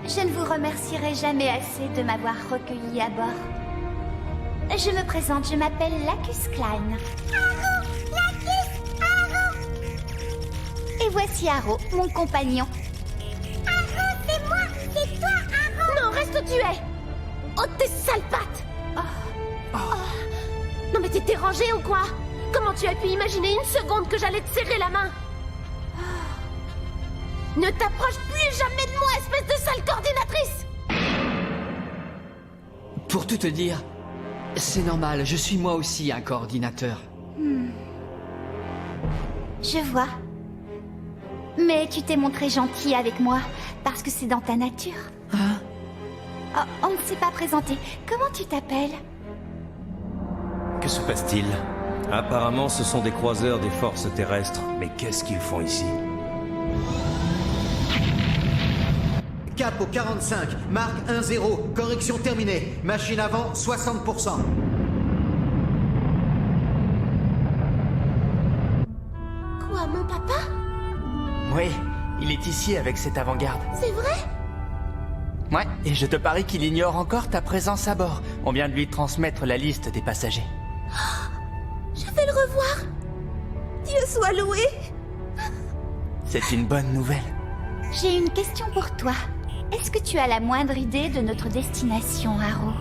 Je ne vous remercierai jamais assez de m'avoir recueilli à bord. Je me présente, je m'appelle Lacus Klein. Haro! Lacus! Haro! Et voici Haro, mon compagnon. Haro, c'est moi! C'est toi, Haro! Non, reste où tu es! Oh, tes sales pattes! Non mais t'es dérangé ou quoi? Comment tu as pu imaginer une seconde que j'allais te serrer la main? Ne t'approche plus jamais de moi, espèce de sale coordinatrice! Pour tout te dire, c'est normal, je suis moi aussi un coordinateur. Je vois. Mais tu t'es montré gentil avec moi, parce que c'est dans ta nature. Hein? Oh, on ne s'est pas présenté. Comment tu t'appelles? Que se passe-t-il? Apparemment, ce sont des croiseurs des forces terrestres. Mais qu'est-ce qu'ils font ici? Cap au 45, marque 1-0, correction terminée, machine avant 60%. Quoi, mon papa? Oui, il est ici avec cette avant-garde. C'est vrai? Ouais, et je te parie qu'il ignore encore ta présence à bord. On vient de lui transmettre la liste des passagers. Je vais le revoir. Dieu soit loué. C'est une bonne nouvelle. J'ai une question pour toi. Est-ce que tu as la moindre idée de notre destination, Haro?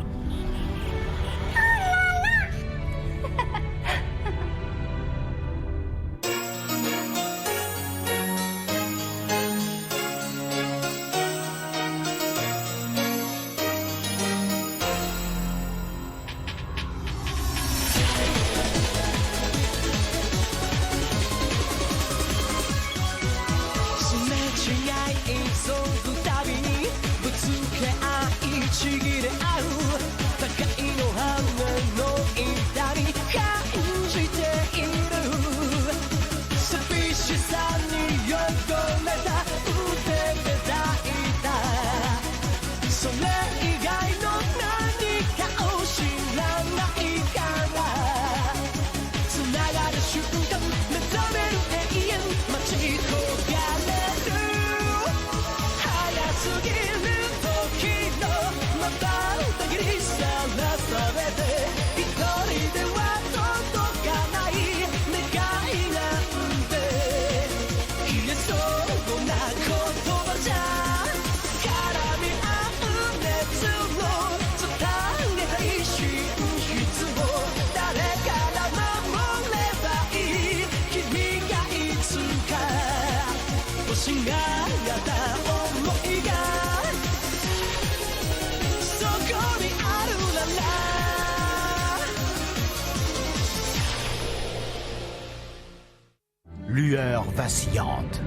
Lueur vacillante.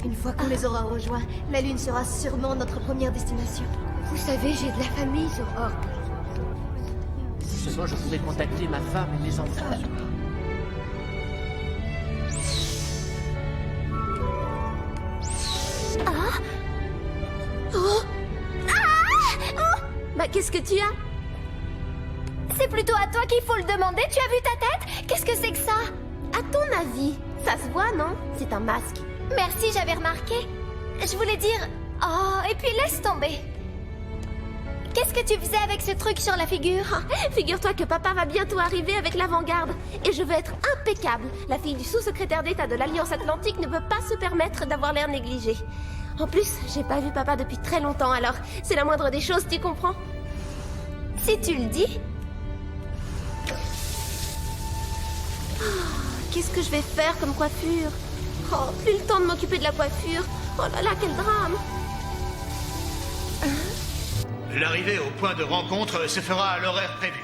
Une fois qu'on les aura rejoints, la Lune sera sûrement notre première destination. Vous savez, j'ai de la famille sur Orbe. Si seulement je pouvais contacter ma femme et mes enfants. Bah, qu'est-ce que tu as? C'est plutôt à toi qu'il faut le demander. Tu as vu ta tête? Qu'est-ce que c'est que ça? À ton avis, ça se voit, non? C'est un masque. Merci, j'avais remarqué. Je voulais dire... Oh, et puis laisse tomber. Qu'est-ce que tu faisais avec ce truc sur la figure? Figure-toi que papa va bientôt arriver avec l'avant-garde. Et je veux être impeccable. La fille du sous-secrétaire d'État de l'Alliance Atlantique ne peut pas se permettre d'avoir l'air négligé. En plus, j'ai pas vu papa depuis très longtemps, alors c'est la moindre des choses, tu comprends? Si tu le dis. Qu'est-ce que je vais faire comme coiffure? Oh, plus le temps de m'occuper de la coiffure. Oh là là, quel drame! L'arrivée au point de rencontre se fera à l'horaire prévu.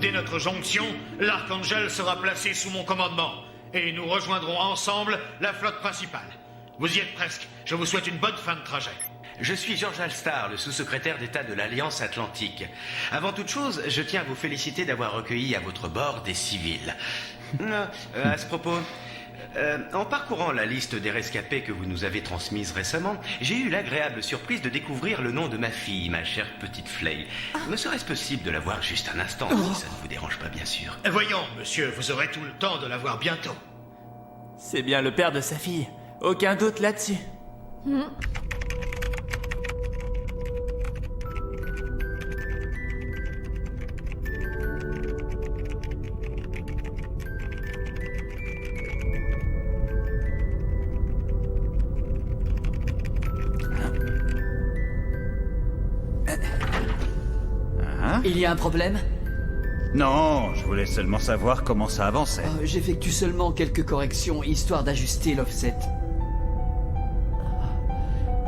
Dès notre jonction, l'Archangel sera placé sous mon commandement et nous rejoindrons ensemble la flotte principale. Vous y êtes presque. Je vous souhaite une bonne fin de trajet. Je suis George Alstar, le sous-secrétaire d'État de l'Alliance Atlantique. Avant toute chose, je tiens à vous féliciter d'avoir recueilli à votre bord des civils. À ce propos, en parcourant la liste des rescapés que vous nous avez transmise récemment, j'ai eu l'agréable surprise de découvrir le nom de ma fille, ma chère petite Flay. Me serait-ce possible de la voir juste un instant, si ça ne vous dérange pas, bien sûr? Voyons, monsieur, vous aurez tout le temps de la voir bientôt. C'est bien le père de sa fille. Aucun doute là-dessus. Il y a un problème? Non, je voulais seulement savoir comment ça avançait. J'effectue seulement quelques corrections, histoire d'ajuster l'offset.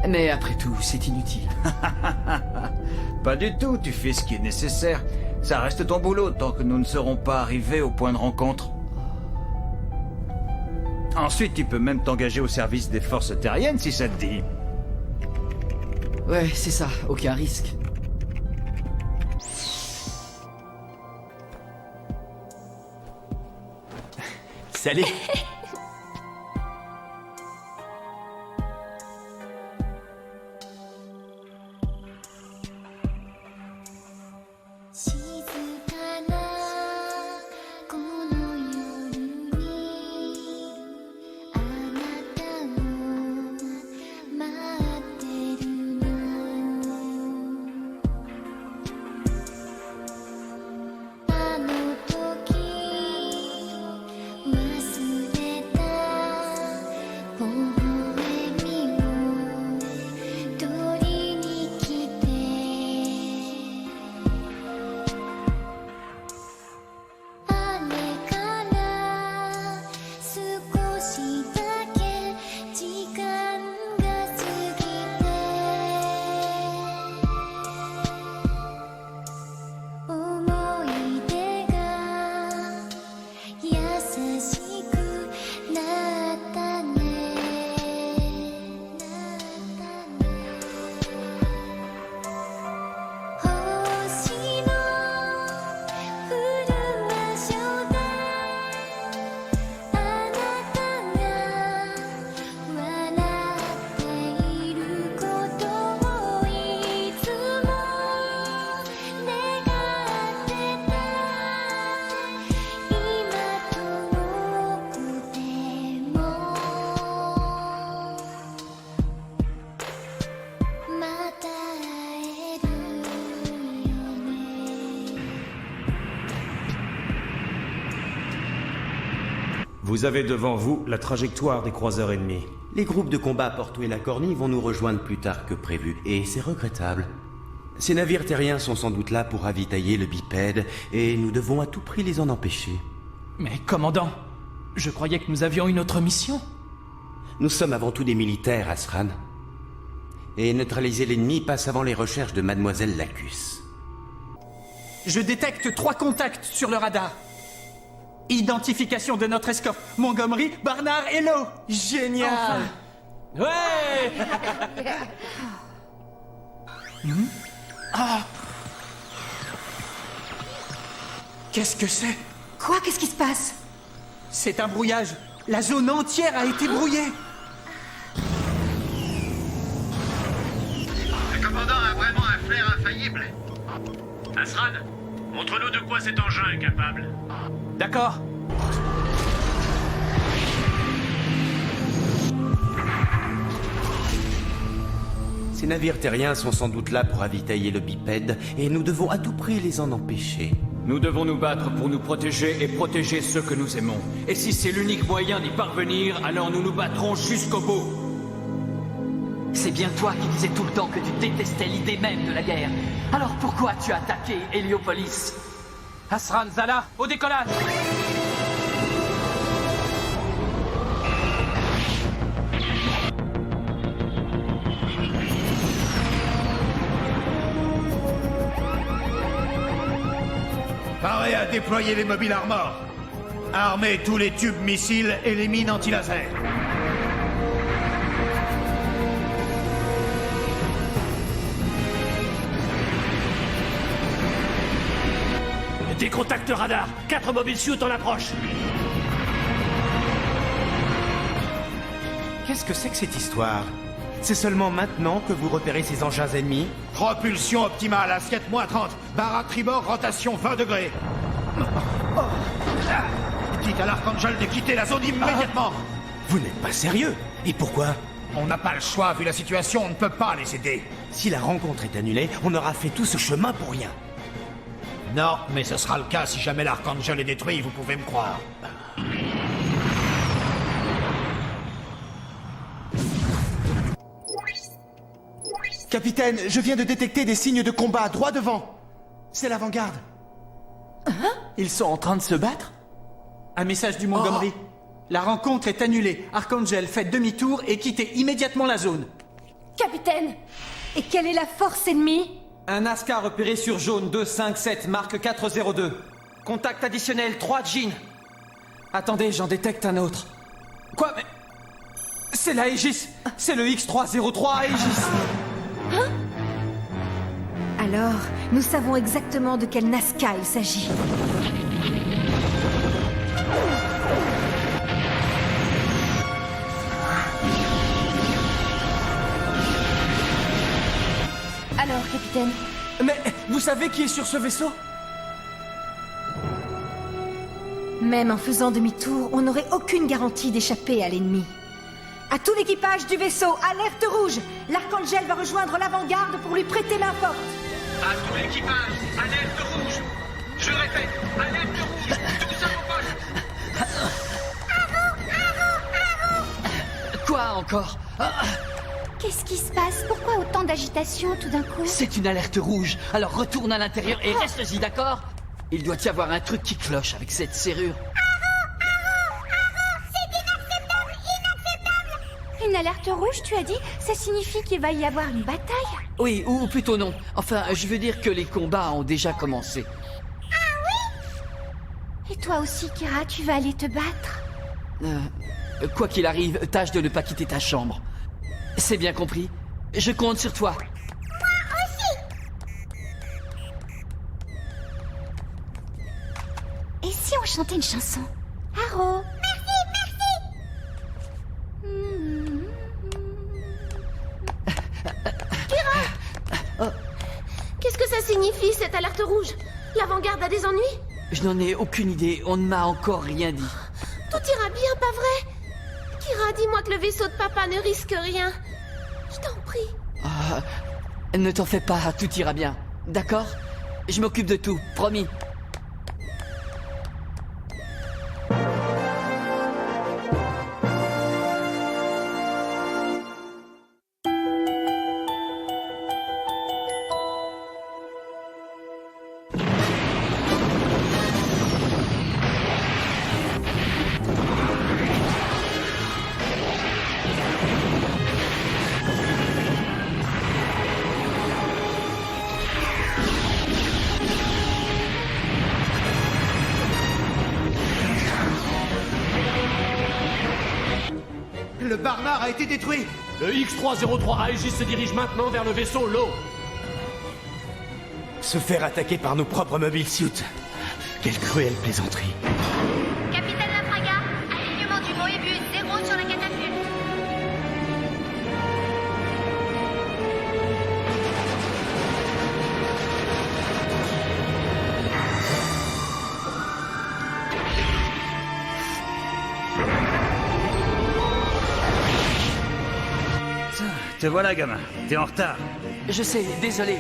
Mais après tout, c'est inutile. Pas du tout, tu fais ce qui est nécessaire. Ça reste ton boulot tant que nous ne serons pas arrivés au point de rencontre. Ensuite, tu peux même t'engager au service des forces terriennes si ça te dit. Ouais, c'est ça, aucun risque. Salut. Vous avez devant vous la trajectoire des croiseurs ennemis. Les groupes de combat à Porto et la Cornie vont nous rejoindre plus tard que prévu, et c'est regrettable. Ces navires terriens sont sans doute là pour ravitailler le bipède, et nous devons à tout prix les en empêcher. Mais commandant, je croyais que nous avions une autre mission. Nous sommes avant tout des militaires, Asran. Et neutraliser l'ennemi passe avant les recherches de Mademoiselle Lacus. Je détecte 3 contacts sur le radar. Identification de notre escorte. Montgomery, Barnard et Lowe. Génial. Enfin. Ouais. Ah. Qu'est-ce que c'est? Quoi? Qu'est-ce qui se passe? C'est un brouillage. La zone entière a été brouillée. Le commandant a vraiment un flair infaillible. Asran, montre-nous de quoi cet engin est capable. D'accord. Ces navires terriens sont sans doute là pour ravitailler le bipède, et nous devons à tout prix les en empêcher. Nous devons nous battre pour nous protéger et protéger ceux que nous aimons. Et si c'est l'unique moyen d'y parvenir, alors nous nous battrons jusqu'au bout. C'est bien toi qui disais tout le temps que tu détestais l'idée même de la guerre. Alors pourquoi tu as attaqué Héliopolis? Asran, Zala, au décollage. Paré à déployer les mobiles armors. Armez tous les tubes missiles et les mines anti-laser. Des contacts radar. 4 mobiles suits en approche. Qu'est-ce que c'est que cette histoire? C'est seulement maintenant que vous repérez ces engins ennemis? Propulsion optimale, assiette -30. Barre à tribord, rotation 20 degrés. Dites à l'Archangel de quitter la zone immédiatement. Vous n'êtes pas sérieux. Et pourquoi? On n'a pas le choix, vu la situation, on ne peut pas les aider. Si la rencontre est annulée, on aura fait tout ce chemin pour rien. Non, mais ce sera le cas si jamais l'Archangel est détruit, vous pouvez me croire. Capitaine, je viens de détecter des signes de combat droit devant. C'est l'avant-garde. Hein? Ils sont en train de se battre? Un message du Montgomery. La rencontre est annulée. Archangel, faites demi-tour et quittez immédiatement la zone. Capitaine! Et quelle est la force ennemie? Un Nazca repéré sur jaune 257, marque 402. Contact additionnel 3 Jean. Attendez, j'en détecte un autre. Quoi, mais... C'est la Aegis. C'est le X303 Aegis. Hein? Alors, nous savons exactement de quel Nazca il s'agit. Alors, capitaine? Mais vous savez qui est sur ce vaisseau? Même en faisant demi-tour, on n'aurait aucune garantie d'échapper à l'ennemi. À tout l'équipage du vaisseau, alerte rouge! L'Archangel va rejoindre l'avant-garde pour lui prêter main forte. À tout l'équipage, alerte rouge! Je répète, alerte rouge! Tous à vos postes! Quoi encore? Qu'est-ce qui se passe? Pourquoi autant d'agitation tout d'un coup? C'est une alerte rouge. Alors retourne à l'intérieur et reste-y, d'accord? Il doit y avoir un truc qui cloche avec cette serrure. Une alerte rouge, tu as dit? Ça signifie qu'il va y avoir une bataille? Oui, ou plutôt non. Enfin, je veux dire que les combats ont déjà commencé. Et toi aussi, Kira, tu vas aller te battre? Quoi qu'il arrive, tâche de ne pas quitter ta chambre. C'est bien compris. Je compte sur toi. Et si on chantait une chanson? Haro! Qu'est-ce que ça signifie, cette alerte rouge? L'avant-garde a des ennuis? Je n'en ai aucune idée. On ne m'a encore rien dit. Tout ira bien, pas vrai? Kira, dis-moi que le vaisseau de papa ne risque rien. Je t'en prie. Ne t'en fais pas, tout ira bien. D'accord? Je m'occupe de tout, promis. Le Barnard a été détruit. Le X303 Aegis se dirige maintenant vers le vaisseau Lo. Se faire attaquer par nos propres mobile suits. Quelle cruelle plaisanterie. Capitaine Lafraga, alignement du Moebius 0 sur la catapulte. Te voilà, gamin. T'es en retard. Je sais, désolé.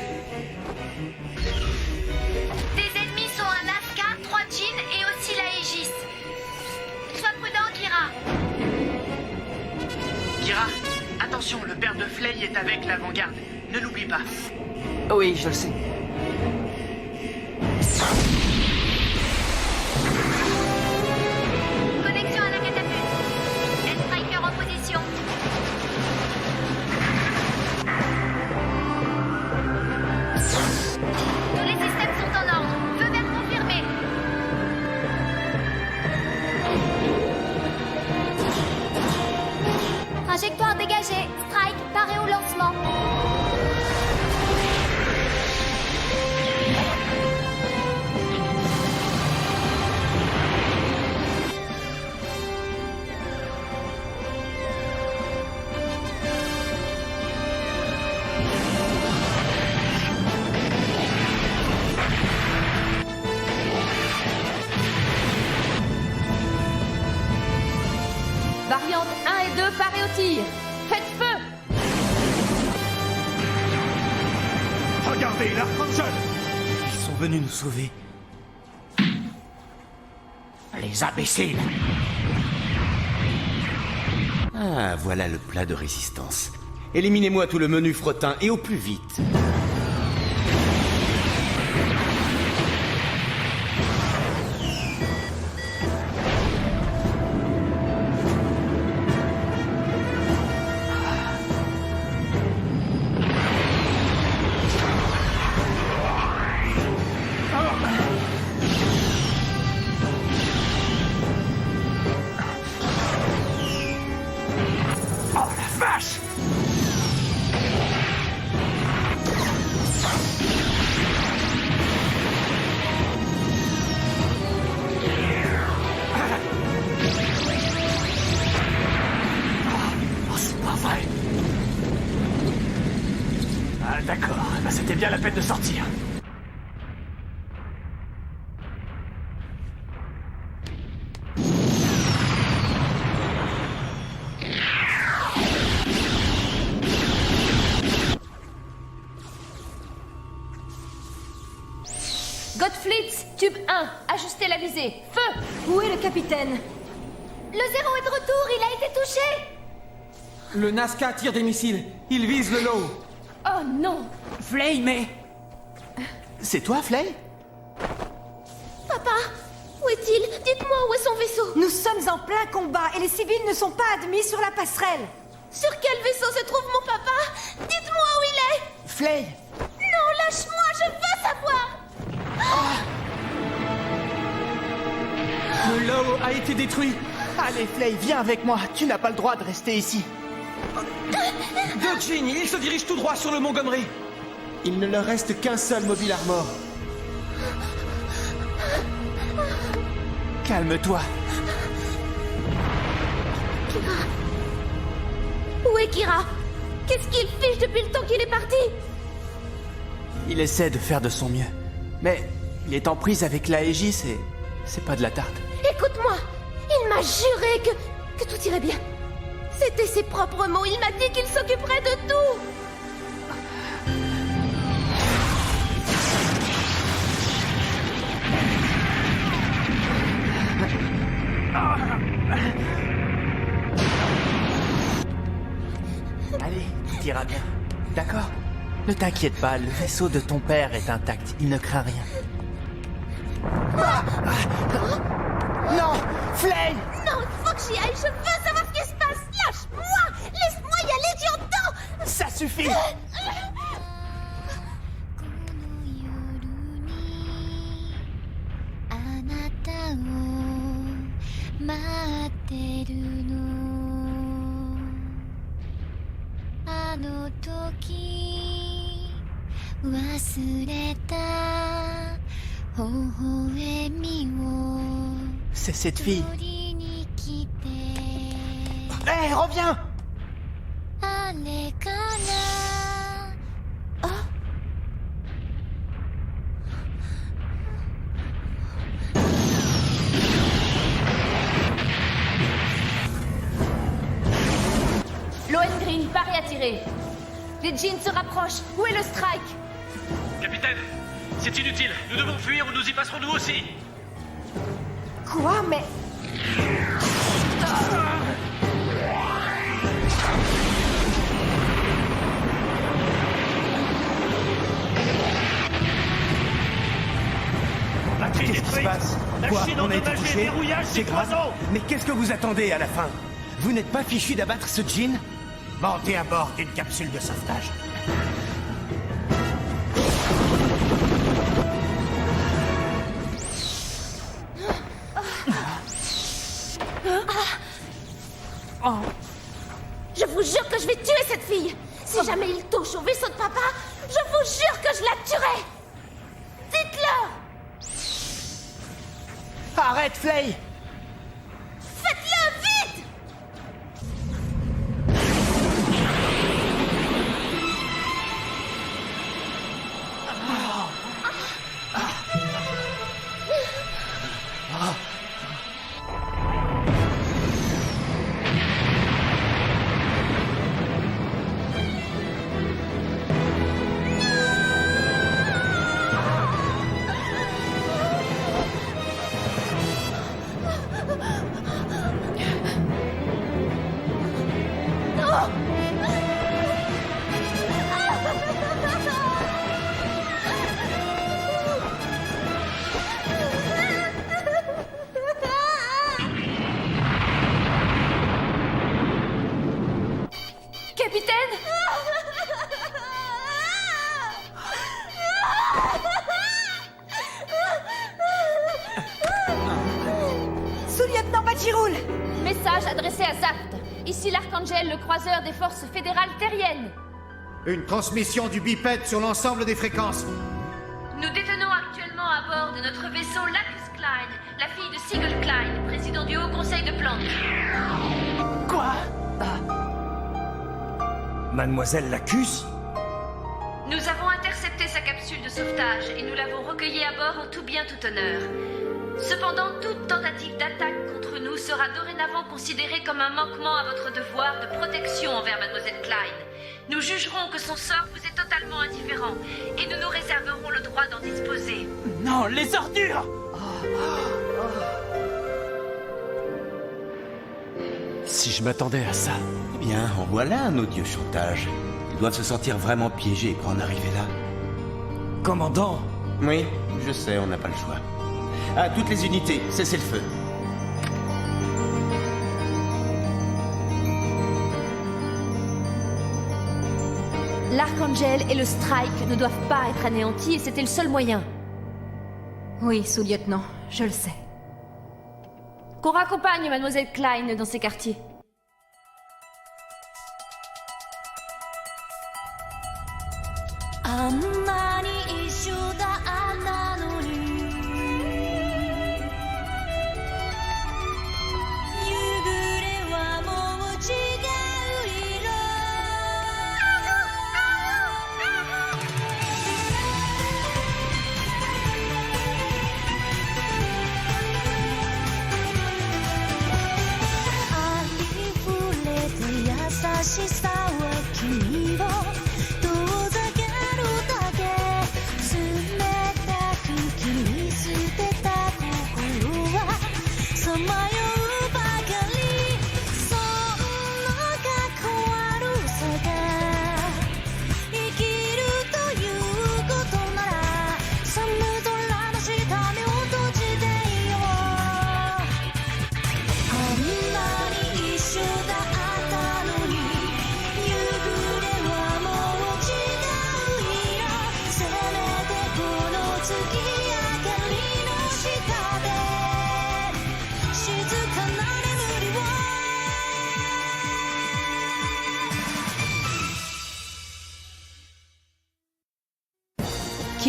Tes ennemis sont un Nazca, 3 Jean et aussi la Aegis. Sois prudent, Kira. Kira, attention, le père de Flay est avec l'avant-garde. Ne l'oublie pas. Oui, je le sais. Connexion à la catapulte. Striker en position. Tous les systèmes sont en ordre. Feu vert confirmé. Trajectoire dégagée. Strike, paré au lancement. Préparez au tir. Faites feu. Regardez, l'Archangel! Ils sont venus nous sauver. Les imbéciles! Ah, voilà le plat de résistance. Éliminez-moi tout le menu frottin et au plus vite. D'accord, bah c'était bien la peine de sortir. Godflitz, tube 1, ajustez la visée. Feu. Où est le capitaine? Le zéro est de retour, il a été touché. Le Nazca tire des missiles. Il vise le lot. Oh non. Flay, mais... C'est toi, Flay? Papa, où est-il? Dites-moi où est son vaisseau. Nous sommes en plein combat et les civils ne sont pas admis sur la passerelle. Sur quel vaisseau se trouve mon papa? Dites-moi où il est. Flay! Non, lâche-moi, je veux savoir. Le lot a été détruit. Allez, Flay, viens avec moi. Tu n'as pas le droit de rester ici. Doc Jean, il se dirige tout droit sur le Montgomery. Il ne leur reste qu'un seul mobile armor. Calme-toi. Kira. Où est Kira? Qu'est-ce qu'il fiche depuis le temps qu'il est parti? Il essaie de faire de son mieux. Mais il est en prise avec la Aegis et c'est pas de la tarte. Écoute-moi, il m'a juré que tout irait bien. C'était ses propres mots, il m'a dit qu'il s'occuperait de tout. Allez, tout ira bien. D'accord? Ne t'inquiète pas, le vaisseau de ton père est intact. Il ne craint rien. Non! Flay! Non, il faut que j'y aille, je veux savoir ce qui se passe. Lâche-moi! Laisse-moi y aller, tu entends? Ça suffit! C'est cette fille. Hé, reviens! Lohengrin, parez à tirer. Les jeans se rapprochent. Où est le strike? Capitaine, c'est inutile. Nous devons fuir ou nous y passerons nous aussi. Quoi? Mais... Qu'est-ce qui se passe? Quoi? On a été touché? C'est grave. Mais qu'est-ce que vous attendez à la fin? Vous n'êtes pas fichu d'abattre ce djinn? Montez à bord d'une capsule de sauvetage. Je vous jure que je vais tuer cette fille. Si jamais il touche au vaisseau de papa, je vous jure que je la tuerai. Dites-le. Arrête, Flay! Faites-le vite. Capitaine! Sous-lieutenant Bajiroul! Message adressé à Zaft. Ici l'Archangel, le croiseur des forces fédérales terriennes. Une transmission du bipède sur l'ensemble des fréquences. Nous détenons actuellement à bord de notre vaisseau Lacus Klein, la fille de Sigel Klein, président du Haut Conseil de Planck. Quoi? Mademoiselle Lacus? Nous avons intercepté sa capsule de sauvetage et nous l'avons recueillie à bord en tout bien tout honneur. Cependant, toute tentative d'attaque contre nous sera dorénavant considérée comme un manquement à votre devoir de protection envers Mademoiselle Klein. Nous jugerons que son sort vous est totalement indifférent et nous nous réserverons le droit d'en disposer. Non, les ordures! Si je m'attendais à ça. Eh bien, en voilà un odieux chantage. Ils doivent se sentir vraiment piégés pour en arriver là. Commandant! Oui, je sais, on n'a pas le choix. À toutes les unités, cessez le feu. L'Archangel et le Strike ne doivent pas être anéantis et c'était le seul moyen. Oui, sous-lieutenant, je le sais. Qu'on raccompagne Mademoiselle Klein dans ces quartiers.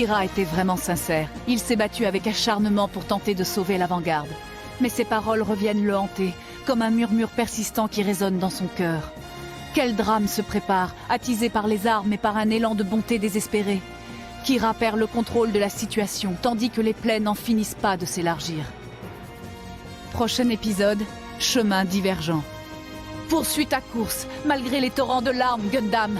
Kira était vraiment sincère. Il s'est battu avec acharnement pour tenter de sauver l'avant-garde. Mais ses paroles reviennent le hanter, comme un murmure persistant qui résonne dans son cœur. Quel drame se prépare, attisé par les armes et par un élan de bonté désespéré. Kira perd le contrôle de la situation, tandis que les plaies n'en finissent pas de s'élargir. Prochain épisode, chemin divergent. Poursuis ta course, malgré les torrents de larmes, Gundam.